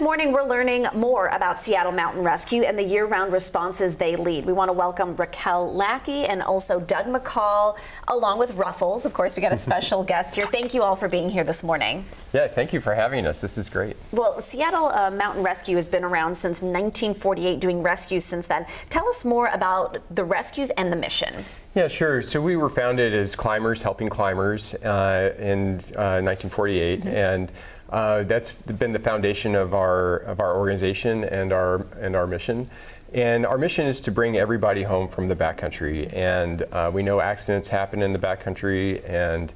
This morning, we're learning more about Seattle Mountain Rescue and the year-round responses they lead. We want to welcome Raquel Lackey and also Doug McCall, along with Ruffles. Of course, we got a special guest here. Thank you all for being here this morning. Yeah, thank you for having us. This is great. Well, Seattle Mountain Rescue has been around since 1948, doing rescues since then. Tell us more about the rescues and the mission. Yeah, sure. So we were founded as climbers helping climbers in 1948, and that's been the foundation of our organization and our mission. And our mission is to bring everybody home from the backcountry. And we know accidents happen in the backcountry, and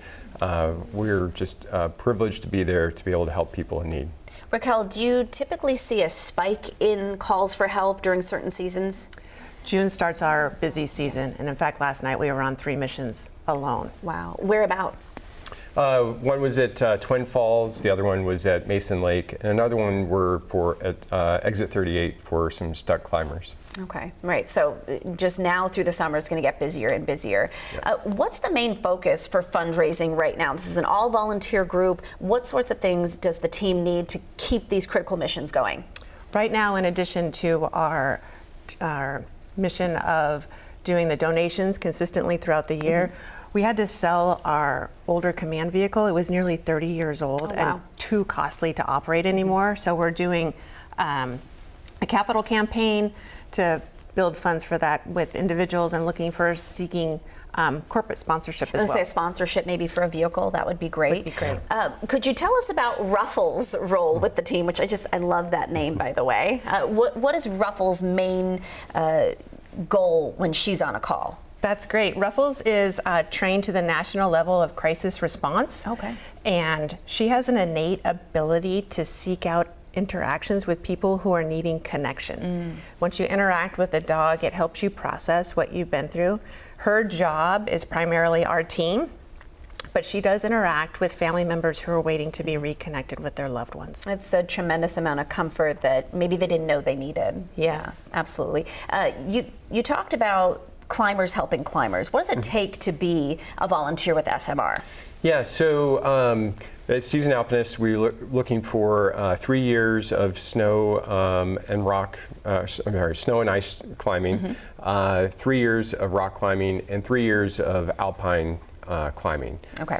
we're just privileged to be there to be able to help people in need. Raquel, do you typically see a spike in calls for help during certain seasons? June starts our busy season, and in fact, last night we were on 3 missions alone. Wow. Whereabouts? One was at Twin Falls, the other one was at Mason Lake, and another one were at Exit 38 for some stuck climbers. Okay, right. So just now through the summer, it's going to get busier and busier. Yes. What's the main focus for fundraising right now? This is an all-volunteer group. What sorts of things does the team need to keep these critical missions going? Right now, in addition to our mission of doing the donations consistently throughout the year, we had to sell our older command vehicle. It was nearly 30 years old and too costly to operate anymore. So we're doing a capital campaign to build funds for that with individuals and looking for seeking corporate sponsorship as well. Let's say sponsorship maybe for a vehicle, that would be great. Would be great. Could you tell us about Ruffles' role with the team, which I love that name, by the way. What is Ruffles' main goal when she's on a call? That's great. Ruffles is trained to the national level of crisis response. Okay. And she has an innate ability to seek out interactions with people who are needing connection. Once you interact with a dog, it helps you process what you've been through. Her job is primarily our team, but she does interact with family members who are waiting to be reconnected with their loved ones. It's a tremendous amount of comfort that maybe they didn't know they needed. Yes. Yeah, absolutely. You talked about climbers helping climbers. What does it take to be a volunteer with SMR? Yeah, so as seasoned alpinists, we're looking for 3 years of snow and rock, snow and ice climbing, 3 years of rock climbing, and 3 years of alpine climbing. Okay.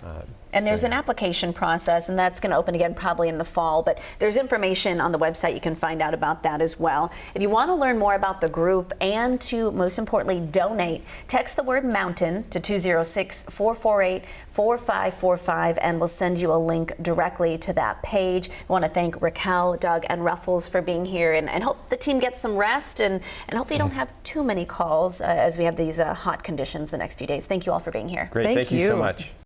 And there's an application process, and that's going to open again probably in the fall, but there's information on the website you can find out about that as well. If you want to learn more about the group and to, most importantly, donate, text the word mountain to 206-448-4545, and we'll send you a link directly to that page. I want to thank Raquel, Doug, and Ruffles for being here, and hope the team gets some rest, and hopefully you don't have too many calls as we have these hot conditions the next few days. Thank you all for being here. Great, thank you so much.